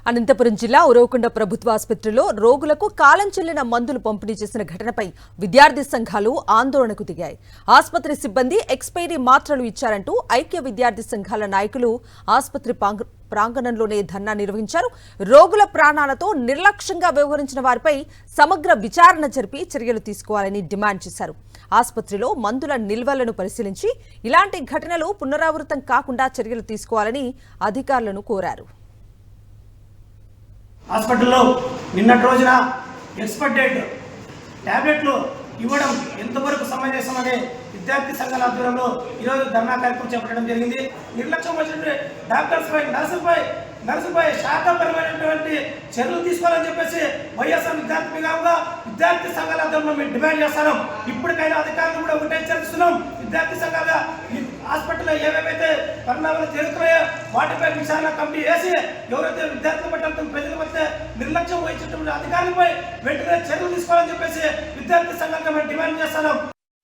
అనంతపురం జిల్లా ఉరవకొండ ప్రభుత్వ ఆసుపత్రిలో రోగులకు కాలం చెల్లిన మందులు పంపిణీ చేసిన ఘటనపై విద్యార్థి సంఘాలు ఆందోళనకు దిగాయి. ఆసుపత్రి సిబ్బంది ఎక్స్పైరీ మాత్రలు ఇచ్చారంటూ ఐక్య విద్యార్థి సంఘాల నాయకులు ఆసుపత్రి ప్రాంగణంలోనే ధర్నా నిర్వహించారు. రోగుల ప్రాణాలతో నిర్లక్ష్యంగా వ్యవహరించిన వారిపై సమగ్ర విచారణ జరిపి చర్యలు తీసుకోవాలని డిమాండ్ చేశారు. ఆసుపత్రిలో మందుల నిల్వలను పరిశీలించి ఇలాంటి ఘటనలు పునరావృతం కాకుండా చర్యలు తీసుకోవాలని అధికారులను కోరారు. హాస్పిటల్లో నిన్నటి రోజున ఎక్స్పైర్ డేట్ ట్యాబ్లెట్లు ఇవ్వడం ఎంతవరకు సమంజసమనే విద్యార్థి సంఘాల ఆధ్వర్యంలో ఈరోజు ధర్నా కార్యక్రమం చేపట్టడం జరిగింది. నిర్లక్ష్యం వచ్చినటువంటి డాక్టర్స్పై నర్సుపై శాఖపరమైనటువంటి చర్యలు తీసుకోవాలని చెప్పేసి వైఎస్ఆర్ విద్యార్థి విభాగంగా విద్యార్థి సంఘాల ఆధ్వర్యంలో మేము డిమాండ్ చేస్తున్నాం. ఇప్పటికైనా అధికారులు కూడా ఒకటే హెచ్చరిస్తున్నాం. విద్యార్థి సంఘాలుగా ఈ హాస్పిటల్లో ఏవేవైతే పరిణామాలు జరుగుతున్నాయో వాటిపై విచారణ కమిటీ వేసి ఎవరైతే విద్యార్థుల పట్ల ప్రజల మధ్య నిర్లక్ష్యం వహించినటువంటి అధికారులపై వెంటనే చర్యలు తీసుకోవాలని చెప్పేసి విద్యార్థి సంఘాలుగా మేము డిమాండ్ చేస్తున్నాం.